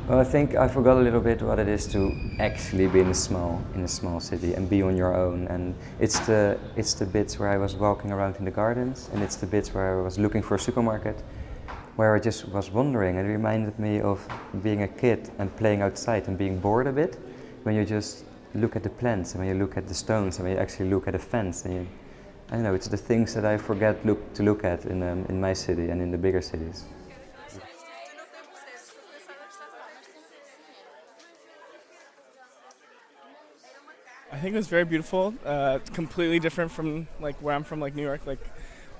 Well, I think I forgot a little bit what it is to actually be in a small city and be on your own. And it's the bits where I was walking around in the gardens, and it's the bits where I was looking for a supermarket, where I just was wandering. And it reminded me of being a kid and playing outside and being bored a bit, when you just look at the plants and when you look at the stones and when you actually look at a fence. And I don't know, it's the things that I forget to look at in my city and in the bigger cities. I think it was very beautiful. It's completely different from like where I'm from, like New York. Like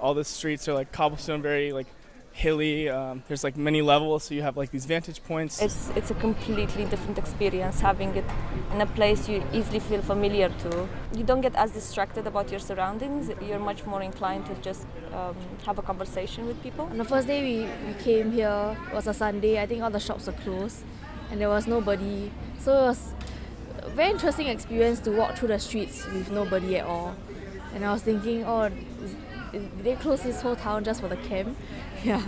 all the streets are like cobblestone, very like hilly. There's like many levels, so you have like these vantage points. It's a completely different experience having it in a place you easily feel familiar to. You don't get as distracted about your surroundings. You're much more inclined to just have a conversation with people. On the first day we came here, it was a Sunday. I think all the shops were closed and there was nobody. So it was a very interesting experience to walk through the streets with nobody at all. And I was thinking, did they close this whole town just for the camp? Yeah.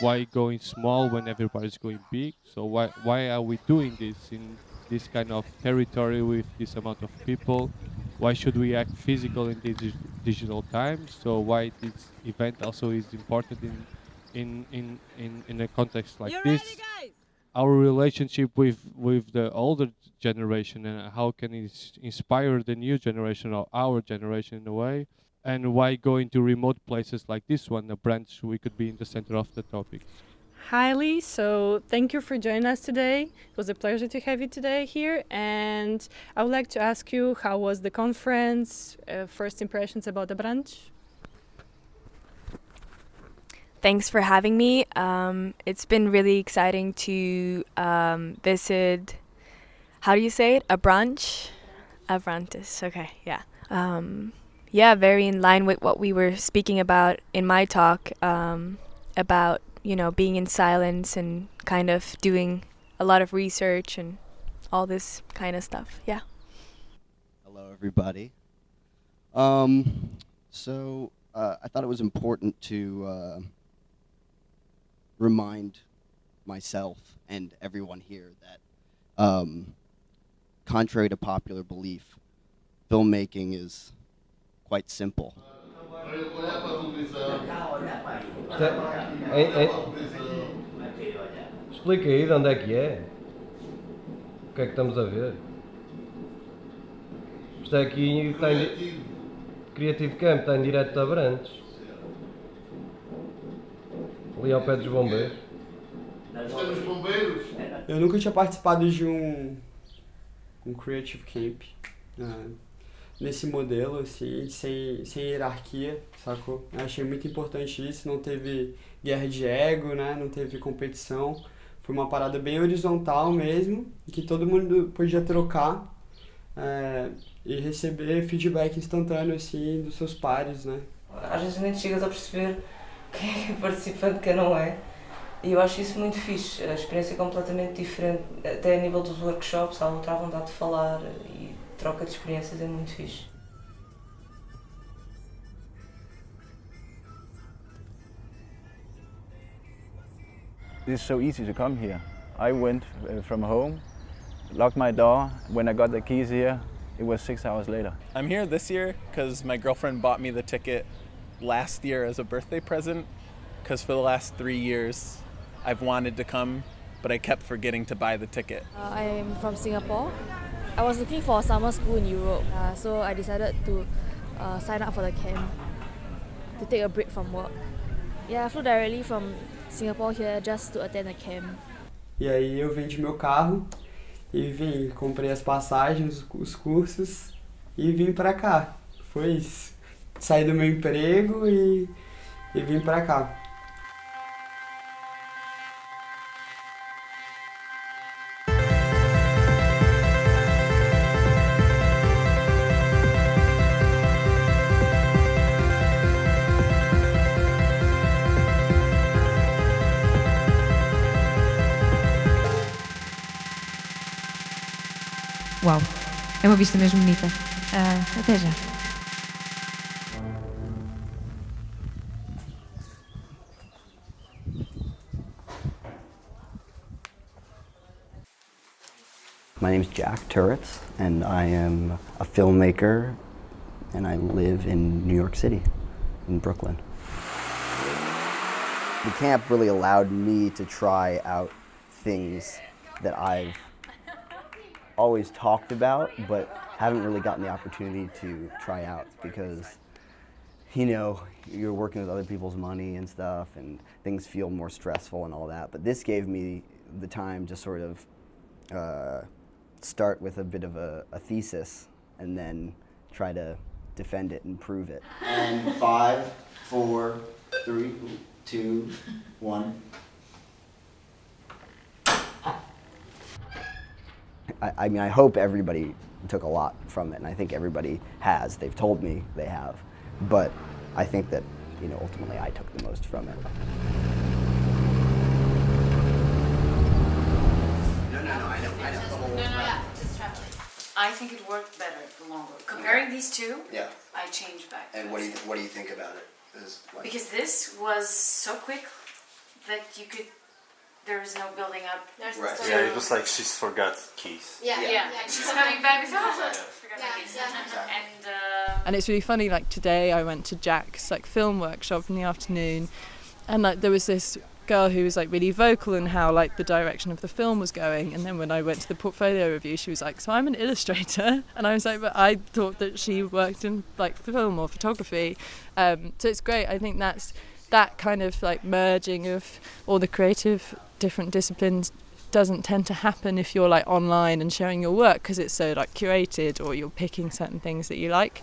Why going small when everybody's going big? So why are we doing this in this kind of territory with this amount of people? Why should we act physical in these digital times? So why this event also is important in a context like this? Our relationship with the older generation, and how can it inspire the new generation or our generation in a way, and why going to remote places like this one, a branch, we could be in the center of the topics. Hi Lee, so thank you for joining us today. It was a pleasure to have you today here, and I would like to ask you, how was the conference, first impressions about the branch? Thanks for having me. It's been really exciting to visit, how do you say it? Abrantes, okay, yeah. Yeah, very in line with what we were speaking about in my talk, about, being in silence and kind of doing a lot of research and all this kind of stuff, yeah. Hello, everybody. I thought it was important to remind myself and everyone here that, contrary to popular belief, filmmaking is quite simple. Explica aí de onde é que é. O que é que estamos a ver? Isto aqui está em Creative Camp, está em direto de Abrantes. Ali ao pé dos bombeiros. Eu nunca tinha participado de um Creative Camp nesse modelo, assim, sem hierarquia, sacou? Eu achei muito importante isso, não teve guerra de ego, né? Não teve competição. Foi uma parada bem horizontal mesmo, que todo mundo podia trocar e receber feedback instantâneo, assim, dos seus pares, né? Às vezes nem chegas a perceber quem é participante e quem não é. E eu acho isso muito fixe, a experiência é completamente diferente, até a nível dos workshops, há outra vontade de falar e troca de experiências é muito fixe. It's so easy to come here. I went from home, locked my door. When I got the keys here, it was 6 hours later. I'm here this year because my girlfriend bought me the ticket last year as a birthday present, because for the last 3 years I've wanted to come, but I kept forgetting to buy the ticket. I'm from Singapore. I was looking for a summer school in Europe, so I decided to sign up for the camp to take a break from work. Yeah, I flew directly from Singapore here just to attend the camp. E aí eu vendi meu carro e vim, comprei as passagens, os cursos e vim pra cá. Foi isso. Saí do meu emprego e vim pra cá. Uau, é uma vista mesmo bonita. Até já. My name's Jack Turretts, and I am a filmmaker, and I live in New York City, in Brooklyn. The camp really allowed me to try out things that I've always talked about, but haven't really gotten the opportunity to try out because, you know, you're working with other people's money and stuff, and things feel more stressful and all that. But this gave me the time to sort of start with a bit of a thesis and then try to defend it and prove it. And 5, 4, 3, 2, 1. I mean, I hope everybody took a lot from it, and I think everybody has. They've told me they have. But I think that, you know, ultimately I took the most from it. No, I know the whole just traveling. I think it worked better for longer. Comparing these two, yeah, I changed back. And what do you think about it? Because this was so quick that you could. There is no building up. Right. Yeah, it was like she's forgot keys. Yeah. And she's coming back with forgot my keys. And it's really funny, like today I went to Jack's like film workshop in the afternoon, and like there was this girl who was like really vocal in how like the direction of the film was going, and then when I went to the portfolio review she was like, so I'm an illustrator, and I was like, but I thought that she worked in like film or photography. So it's great. I think that's that kind of like merging of all the creative different disciplines doesn't tend to happen if you're like online and sharing your work, because it's so like curated, or you're picking certain things that you like.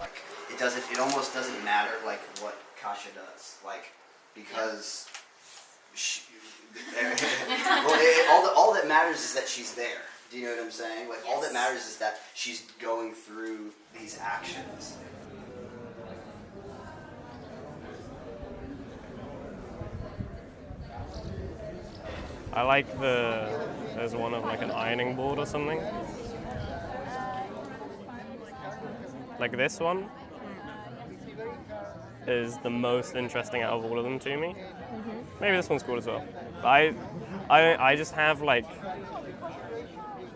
It almost doesn't matter like what Kasia does, like, because she, all that matters is that she's there. Do you know what I'm saying? Like, yes. All that matters is that she's going through these actions. I like there's one of like an ironing board or something. Like this one is the most interesting out of all of them to me. Maybe this one's cool as well. I just have like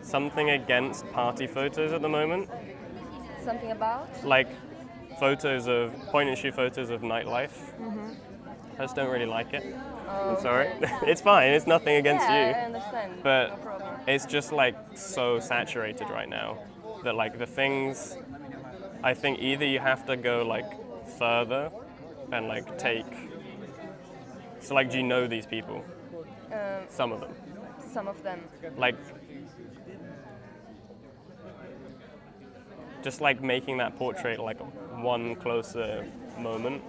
something against party photos at the moment. Something about? Like photos of, point and shoot photos of nightlife. I just don't really like it. I'm sorry. It's fine, it's nothing against you. I understand. But no problem. It's just like so saturated right now that like the things, I think either you have to go like further and like take, so like do you know these people? Some of them. Some of them. Like, just like making that portrait like one closer moment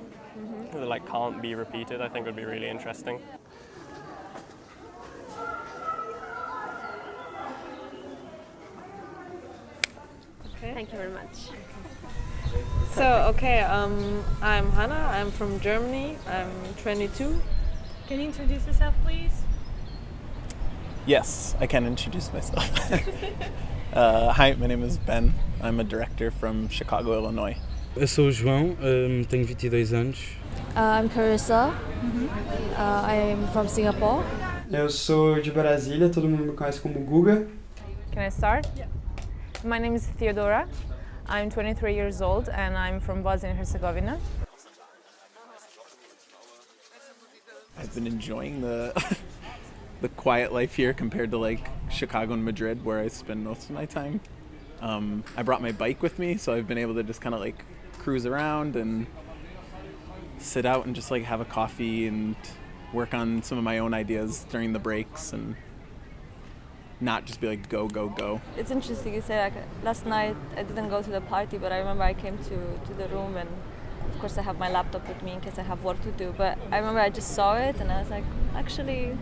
that like can't be repeated, I think would be really interesting. Okay. Thank you very much. So, okay, I'm Hannah, I'm from Germany, I'm 22. Can you introduce yourself, please? Yes, I can introduce myself. Hi, my name is Ben. I'm a director from Chicago, Illinois. Eu sou o João, tenho 22 anos. I'm Carissa. I am from Singapore. Eu sou de Brasília, todo mundo me conhece como Guga. Can I start? Yeah. My name is Theodora. I'm 23 years old and I'm from Bosnia and Herzegovina. I've been enjoying the quiet life here compared to like Chicago and Madrid, where I spend most of my time. I brought my bike with me, so I've been able to just kind of like cruise around and sit out and just like have a coffee and work on some of my own ideas during the breaks and not just be like go, go, go. It's interesting you say, like, last night I didn't go to the party, but I remember I came to the room, and of course I have my laptop with me in case I have work to do, but I remember I just saw it and I was like, actually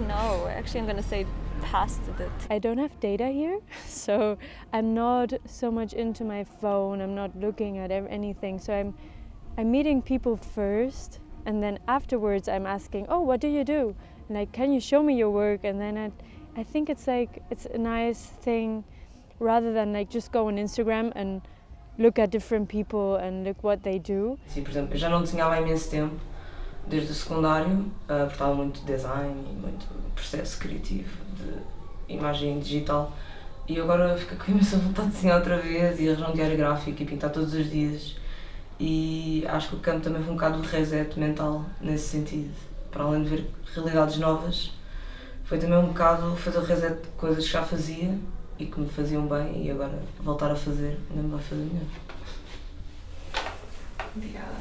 no, I'm gonna say past it. I don't have data here, so I'm not so much into my phone, I'm not looking at anything, so I'm meeting people first, and then afterwards I'm asking, oh, what do you do? And like, can you show me your work? And then I think it's like, it's a nice thing, rather than like just go on Instagram and look at different people and look what they do. Sim, por exemplo, eu já não desenhava há imenso tempo, desde o secundário, porque estava muito design e muito processo criativo de imagem digital, E agora fico com imensa vontade de desenhar outra vez e arranjar um diário gráfico e pintar todos os dias. E acho que o campo também foi um bocado de reset mental nesse sentido. Para além de ver realidades novas, foi também um bocado fazer o reset de coisas que já fazia e que me faziam bem e agora voltar a fazer ainda me vai fazer melhor. Obrigada.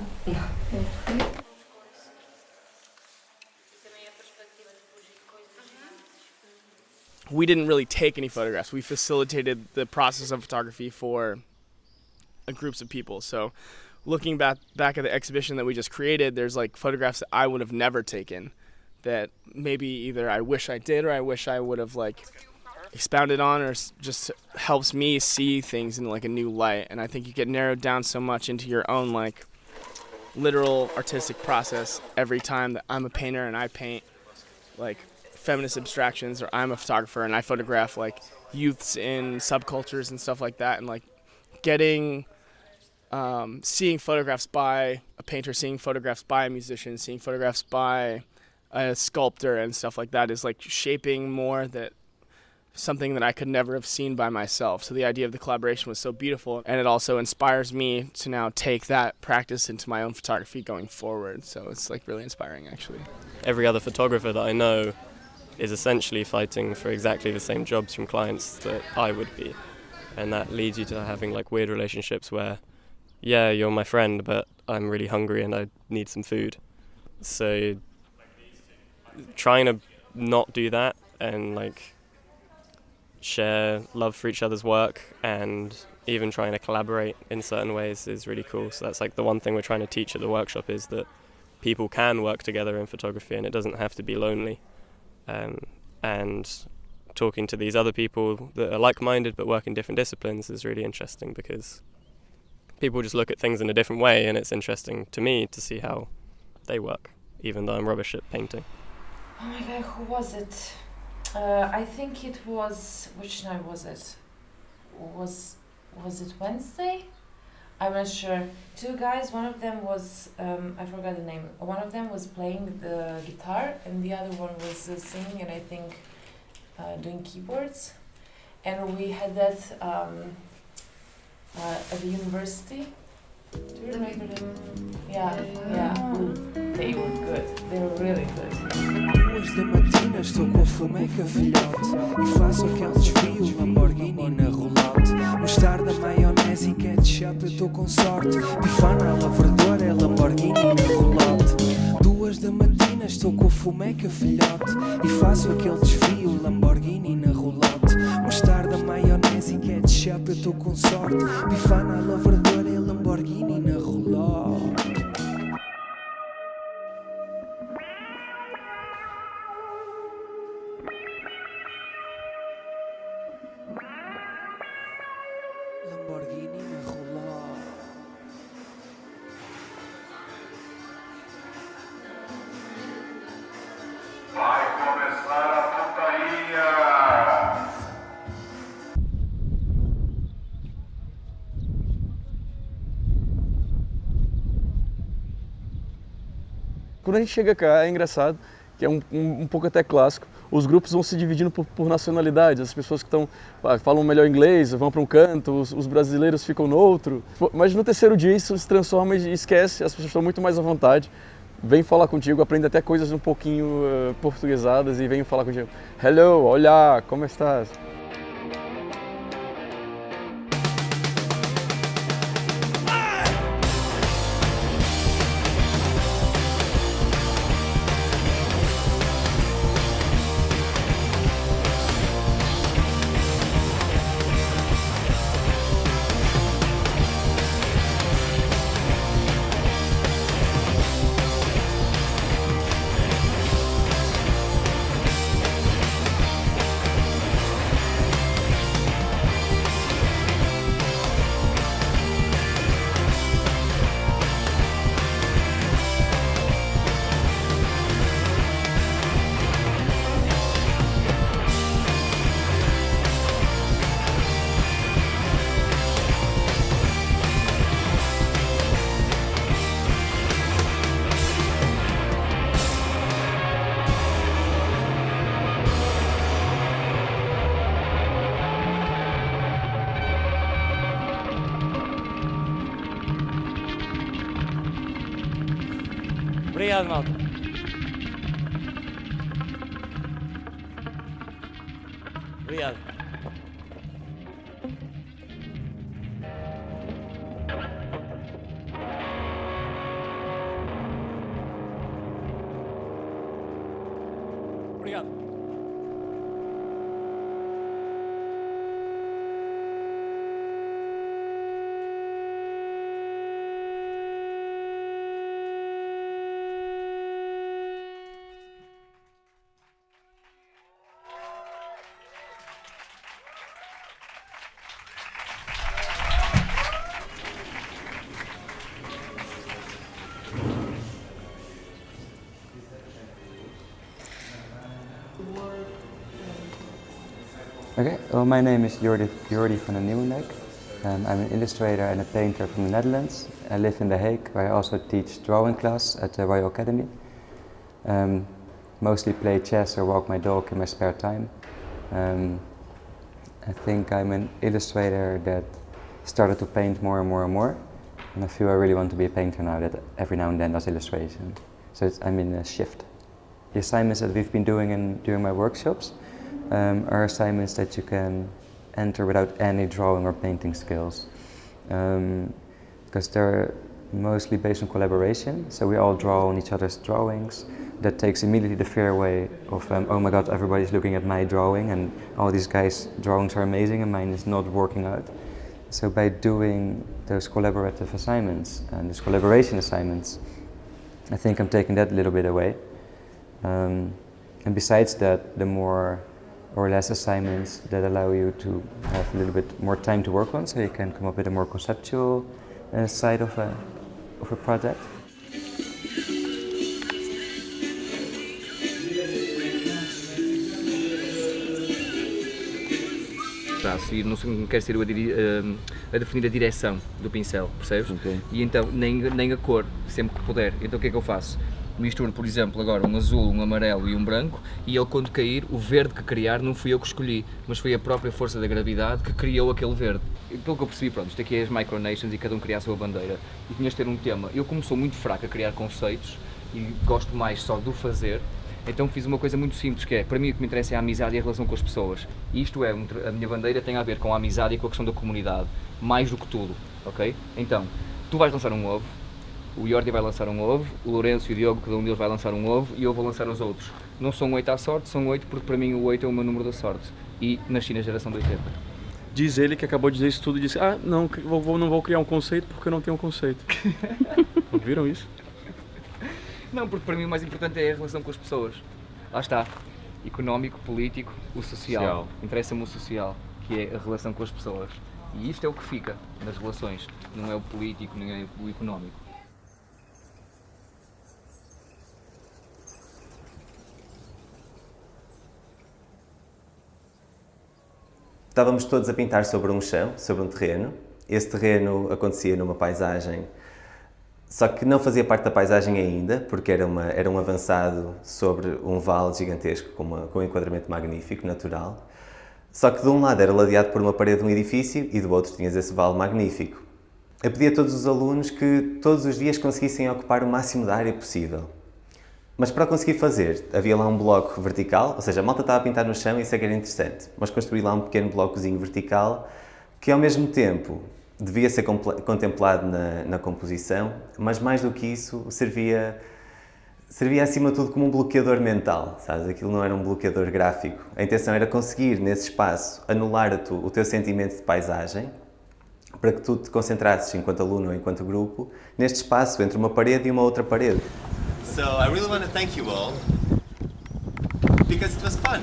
We didn't really take any photographs. We facilitated the process of photography for groups of people. So looking back at the exhibition that we just created, there's like photographs that I would have never taken that maybe either I wish I did or I wish I would have like expounded on, or just helps me see things in like a new light. And I think you get narrowed down so much into your own like literal artistic process every time that I'm a painter and I paint like feminist abstractions, or I'm a photographer and I photograph like youths in subcultures and stuff like that, and like getting seeing photographs by a painter, seeing photographs by a musician, seeing photographs by a sculptor and stuff like that is like shaping more that something that I could never have seen by myself. So the idea of the collaboration was so beautiful, and it also inspires me to now take that practice into my own photography going forward. So it's like really inspiring actually. Every other photographer that I know is essentially fighting for exactly the same jobs from clients that I would be. And that leads you to having like weird relationships where, yeah, you're my friend, but I'm really hungry and I need some food. So trying to not do that and like share love for each other's work and even trying to collaborate in certain ways is really cool. So that's like the one thing we're trying to teach at the workshop, is that people can work together in photography and it doesn't have to be lonely. And talking to these other people that are like-minded but work in different disciplines is really interesting, because people just look at things in a different way, and it's interesting to me to see how they work, even though I'm rubbish at painting. Oh my god, who was it? I think it was, which night was it? Was it Wednesday? I'm not sure. Two guys, one of them was, I forgot the name. One of them was playing the guitar and the other one was singing and I think doing keyboards. And we had that at the university. Do you remember them? Yeah. Ooh, they were good. They were really good. 2 da matina estou com fumeca filhote e faço aquele desvio Lamborghini na roulotte. Mostarda, maionese e ketchup, eu estou com sorte. Bifana, lavradora, é Lamborghini na roulotte. 2 da matina estou com fumeca filhote e faço aquele desvio Lamborghini na roulotte. Mostarda, maionese e ketchup, eu estou com sorte. Bifana, lavradora, é Lamborghini na roulotte. Lamborghini na roulotte. Vai começar a putaria! Quando a gente chega cá, é engraçado, que é um pouco até clássico, os grupos vão se dividindo por nacionalidades, as pessoas que falam melhor inglês vão para um canto, os brasileiros ficam no outro. Mas no terceiro dia isso se transforma e esquece, as pessoas estão muito mais à vontade, vêm falar contigo, aprendem até coisas um pouquinho portuguesadas e vêm falar contigo. Hello, olá, como estás? Obrigado, malta. Obrigado. Obrigado. Okay, well, my name is Jordi van den Nieuwenbeek. I'm an illustrator and a painter from the Netherlands. I live in The Hague, where I also teach drawing class at the Royal Academy. Mostly play chess or walk my dog in my spare time. I think I'm an illustrator that started to paint more and more and more. And I feel I really want to be a painter now that every now and then does illustration. So I'm in a shift. The assignments that we've been doing during my workshops are assignments that you can enter without any drawing or painting skills. Because they're mostly based on collaboration, so we all draw on each other's drawings. That takes immediately the fear away of, oh my god, everybody's looking at my drawing and all these guys' drawings are amazing and mine is not working out. So by doing those collaborative assignments and those collaboration assignments, I think I'm taking that a little bit away. And besides that, the more or less assignments that allow you to have a little bit more time to work on, so you can come up with a more conceptual side of a project. E não quero ser a definir a direção do pincel, percebes? Okay. E então, nem a cor, sempre que puder. Então o que é que eu faço? Misturo, por exemplo, agora um azul, um amarelo e um branco, e ele quando cair, o verde que criar não fui eu que escolhi, mas foi a própria força da gravidade que criou aquele verde. E pelo que eu percebi, pronto, isto aqui é as micronations e cada um cria a sua bandeira, e tinhas de ter um tema. Eu, como sou muito fraco a criar conceitos e gosto mais só do fazer, então fiz uma coisa muito simples, que é, para mim o que me interessa é a amizade e a relação com as pessoas. E isto é, a minha bandeira tem a ver com a amizade e com a questão da comunidade, mais do que tudo, ok? Então, tu vais lançar um ovo, o Jordi vai lançar um ovo, o Lourenço e o Diogo, cada um deles vai lançar um ovo e eu vou lançar os outros. Não são 8 à sorte, são 8 porque para mim o 8 é o meu número da sorte. E nasci na geração de 80. Diz ele que acabou de dizer isso tudo e disse, não vou criar um conceito porque eu não tenho um conceito. Ouviram isso? Não, porque para mim o mais importante é a relação com as pessoas. Lá está. Económico, político, o social. Interessa-me o social, que é a relação com as pessoas. E isto é o que fica nas relações, não é o político, nem é o económico. Estávamos todos a pintar sobre um chão, sobre um terreno. Esse terreno acontecia numa paisagem, só que não fazia parte da paisagem ainda, porque era um avançado sobre um vale gigantesco com um enquadramento magnífico, natural. Só que de um lado era ladeado por uma parede de um edifício e do outro tinhas esse vale magnífico. Eu pedi a todos os alunos que todos os dias conseguissem ocupar o máximo da área possível. Mas para conseguir fazer, havia lá um bloco vertical, ou seja, a malta estava a pintar no chão e isso é que era interessante. Mas construí lá um pequeno blocozinho vertical que ao mesmo tempo devia ser contemplado na composição, mas mais do que isso servia acima de tudo como um bloqueador mental, sabes? Aquilo não era um bloqueador gráfico. A intenção era conseguir nesse espaço anular o teu sentimento de paisagem para que tu te concentrasses enquanto aluno ou enquanto grupo neste espaço entre uma parede e uma outra parede. So I really want to thank you all because it was fun.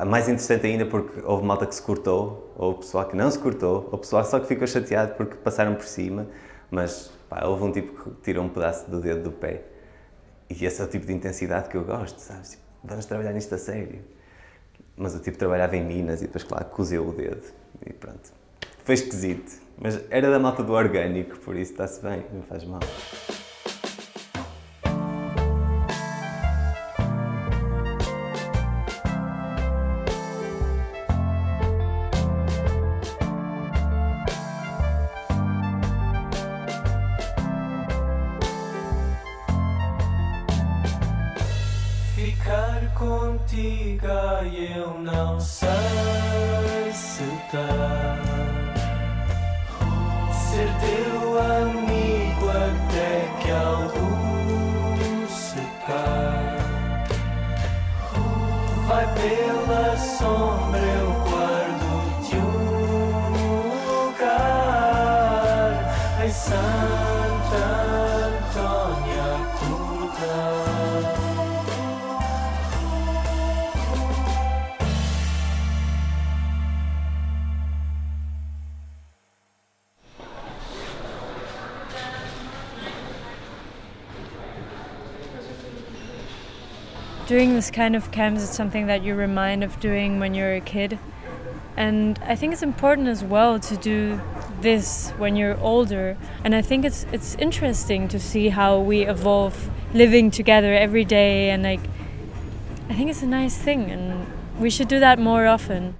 Mais interessante ainda porque houve malta que se cortou, ou pessoal que não se cortou, ou pessoal só que ficou chateado porque passaram por cima, mas houve um tipo que tirou um pedaço do dedo do pé. E esse é o tipo de intensidade que eu gosto, sabes? Tipo, vamos trabalhar nisto a sério. Mas o tipo trabalhava em Minas e depois, claro, cozeu o dedo e pronto. Foi esquisito, mas era da malta do orgânico, por isso está-se bem, não faz mal. contigo e eu não sei se dá. Ser teu amigo até que algo se pá. Vai pela sombra, eu guardo-te lugar. Ai, Santa Antônia, acorda. Doing this kind of camps is something that you remind of doing when you're a kid. And I think it's important as well to do this when you're older. And I think it's interesting to see how we evolve living together every day. And I think it's a nice thing, and we should do that more often.